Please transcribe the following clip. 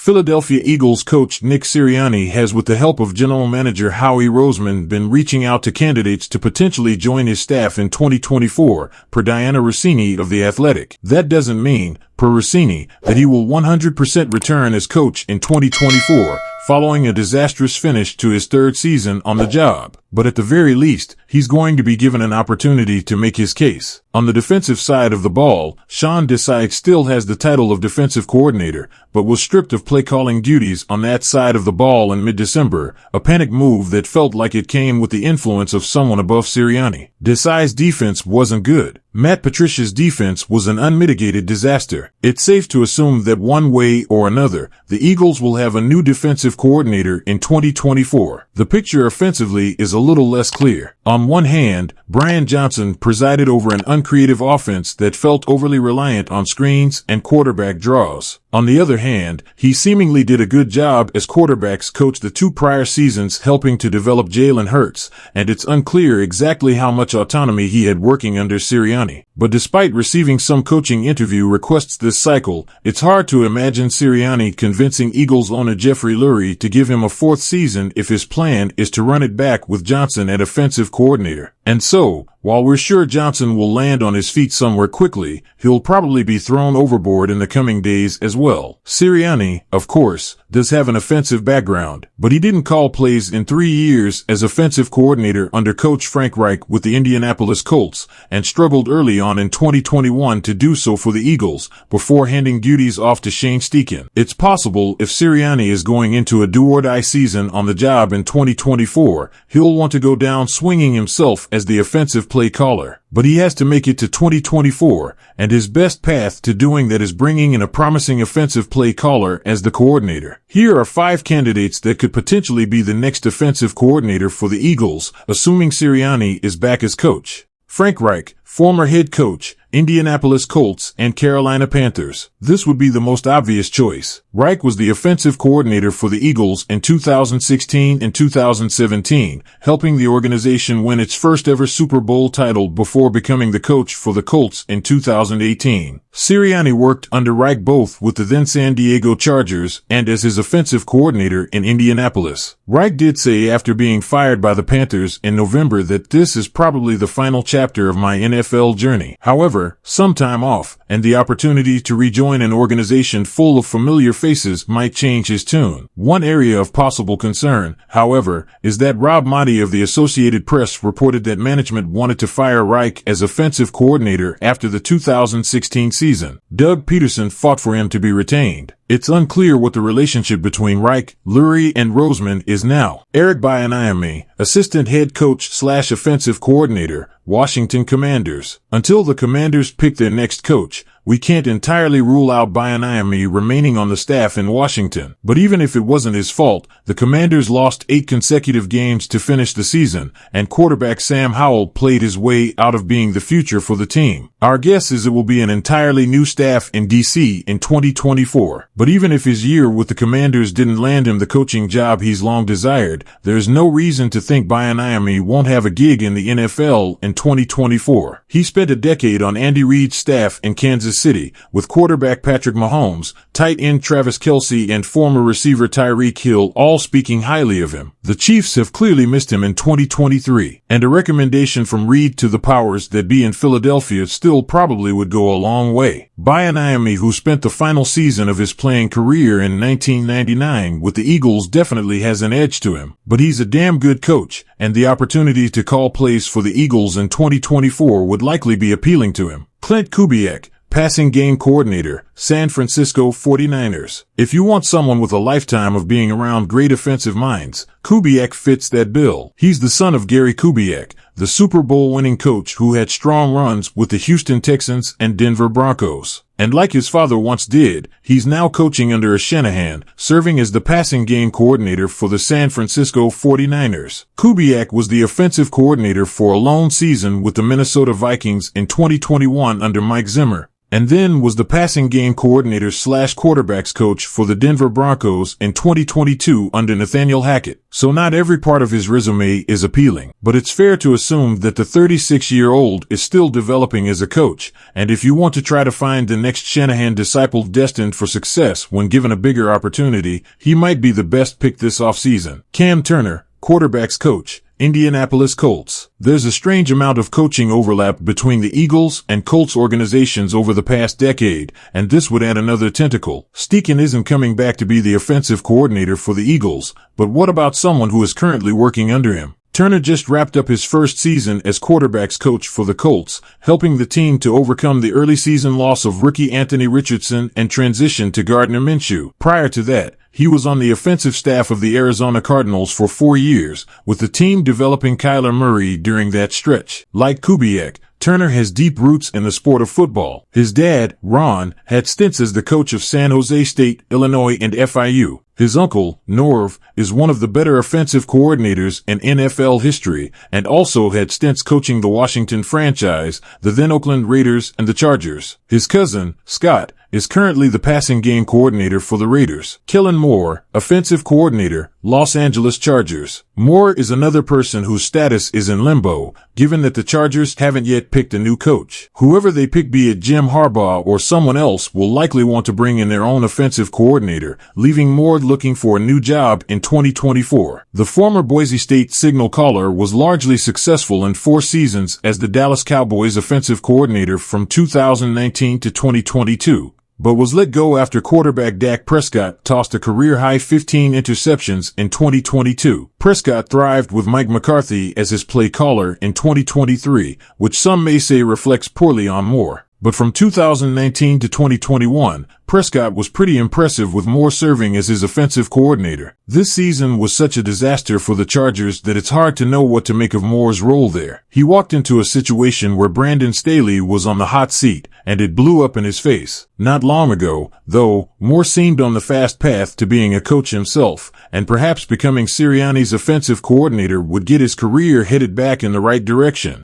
Philadelphia Eagles coach Nick Sirianni has, with the help of general manager Howie Roseman, been reaching out to candidates to potentially join his staff in 2024, per Diana Russini of The Athletic. That doesn't mean, per Russini, that he will 100% return as coach in 2024, following a disastrous finish to his third season on the job. But at the very least, he's going to be given an opportunity to make his case. On the defensive side of the ball, Sean Desai still has the title of defensive coordinator, but was stripped of play-calling duties on that side of the ball in mid-December, a panic move that felt like it came with the influence of someone above Sirianni. Desai's defense wasn't good. Matt Patricia's defense was an unmitigated disaster. It's safe to assume that one way or another, the Eagles will have a new defensive coordinator in 2024. The picture offensively is a little less clear. On one hand, Brian Johnson presided over an uncreative offense that felt overly reliant on screens and quarterback draws. On the other hand, he seemingly did a good job as quarterbacks coach the two prior seasons, helping to develop Jalen Hurts, and it's unclear exactly how much autonomy he had working under Sirianni. But despite receiving some coaching interview requests this cycle, it's hard to imagine Sirianni convincing Eagles owner Jeffrey Lurie to give him a fourth season if his plan is to run it back with Johnson at offensive coordinator. And so, while we're sure Johnson will land on his feet somewhere quickly, he'll probably be thrown overboard in the coming days as well. Sirianni, of course, does have an offensive background, but he didn't call plays in 3 years as offensive coordinator under coach Frank Reich with the Indianapolis Colts, and struggled early on in 2021 to do so for the Eagles, before handing duties off to Shane Steichen. It's possible if Sirianni is going into a do-or-die season on the job in 2024, he'll want to go down swinging himself as the offensive play caller. But he has to make it to 2024, and his best path to doing that is bringing in a promising offensive play caller as the coordinator. Here are 5 candidates that could potentially be the next offensive coordinator for the Eagles, assuming Sirianni is back as coach. Frank Reich, former head coach, Indianapolis Colts and Carolina Panthers. This would be the most obvious choice. Reich was the offensive coordinator for the Eagles in 2016 and 2017, helping the organization win its first ever Super Bowl title before becoming the coach for the Colts in 2018. Sirianni worked under Reich both with the then San Diego Chargers and as his offensive coordinator in Indianapolis. Reich did say after being fired by the Panthers in November that this is probably the final chapter of my NFL journey. However, some time off and the opportunity to rejoin an organization full of familiar faces might change his tune. One area of possible concern, however, is that Rob Maaddi of the Associated Press reported that management wanted to fire Reich as offensive coordinator after the 2016 season. Doug Peterson fought for him to be retained. It's unclear what the relationship between Reich, Lurie, and Roseman is now. Eric Bieniemy, assistant head coach / offensive coordinator, Washington Commanders. Until the Commanders pick their next coach, we can't entirely rule out Bieniemy remaining on the staff in Washington. But even if it wasn't his fault, the Commanders lost 8 consecutive games to finish the season, and quarterback Sam Howell played his way out of being the future for the team. Our guess is it will be an entirely new staff in DC in 2024. But even if his year with the Commanders didn't land him the coaching job he's long desired, there's no reason to think Bieniemy won't have a gig in the NFL in 2024. He spent a decade on Andy Reid's staff in Kansas City, with quarterback Patrick Mahomes, tight end Travis Kelce, and former receiver Tyreek Hill all speaking highly of him. The Chiefs have clearly missed him in 2023, and a recommendation from Reid to the powers that be in Philadelphia still probably would go a long way. Bieniemy, who spent the final season of his playing career in 1999 with the Eagles, definitely has an edge to him, but he's a damn good coach, and the opportunity to call plays for the Eagles in 2024 would likely be appealing to him. Klint Kubiak, passing game coordinator, San Francisco 49ers. If you want someone with a lifetime of being around great offensive minds, Kubiak fits that bill. He's the son of Gary Kubiak, the Super Bowl winning coach who had strong runs with the Houston Texans and Denver Broncos. And like his father once did, he's now coaching under a Shanahan, serving as the passing game coordinator for the San Francisco 49ers. Kubiak was the offensive coordinator for a lone season with the Minnesota Vikings in 2021 under Mike Zimmer. and then was the passing game coordinator / quarterbacks coach for the Denver Broncos in 2022 under Nathaniel Hackett. So not every part of his resume is appealing, but it's fair to assume that the 36-year-old is still developing as a coach, and if you want to try to find the next Shanahan disciple destined for success when given a bigger opportunity, he might be the best pick this offseason. Cam Turner, quarterbacks coach, Indianapolis Colts. There's a strange amount of coaching overlap between the Eagles and Colts organizations over the past decade, and this would add another tentacle. Steichen isn't coming back to be the offensive coordinator for the Eagles, but what about someone who is currently working under him? Turner just wrapped up his first season as quarterbacks coach for the Colts, helping the team to overcome the early season loss of rookie Anthony Richardson and transition to Gardner Minshew. Prior to that, he was on the offensive staff of the Arizona Cardinals for 4 years, with the team developing Kyler Murray during that stretch. Like Kubiak, Turner has deep roots in the sport of football. His dad, Ron, had stints as the coach of San Jose State, Illinois, and FIU. His uncle, Norv, is one of the better offensive coordinators in NFL history and also had stints coaching the Washington franchise, the then Oakland Raiders, and the Chargers. His cousin, Scott, is currently the passing game coordinator for the Raiders. Kellen Moore, offensive coordinator, Los Angeles Chargers. Moore is another person whose status is in limbo, given that the Chargers haven't yet picked a new coach. Whoever they pick, be it Jim Harbaugh or someone else, will likely want to bring in their own offensive coordinator, leaving Moore looking for a new job in 2024. The former Boise State signal caller was largely successful in 4 seasons as the Dallas Cowboys offensive coordinator from 2019 to 2022. But was let go after quarterback Dak Prescott tossed a career-high 15 interceptions in 2022. Prescott thrived with Mike McCarthy as his play caller in 2023, which some may say reflects poorly on Moore. But from 2019 to 2021, Prescott was pretty impressive with Moore serving as his offensive coordinator. This season was such a disaster for the Chargers that it's hard to know what to make of Moore's role there. He walked into a situation where Brandon Staley was on the hot seat, and it blew up in his face. Not long ago, though, Moore seemed on the fast path to being a coach himself, and perhaps becoming Sirianni's offensive coordinator would get his career headed back in the right direction.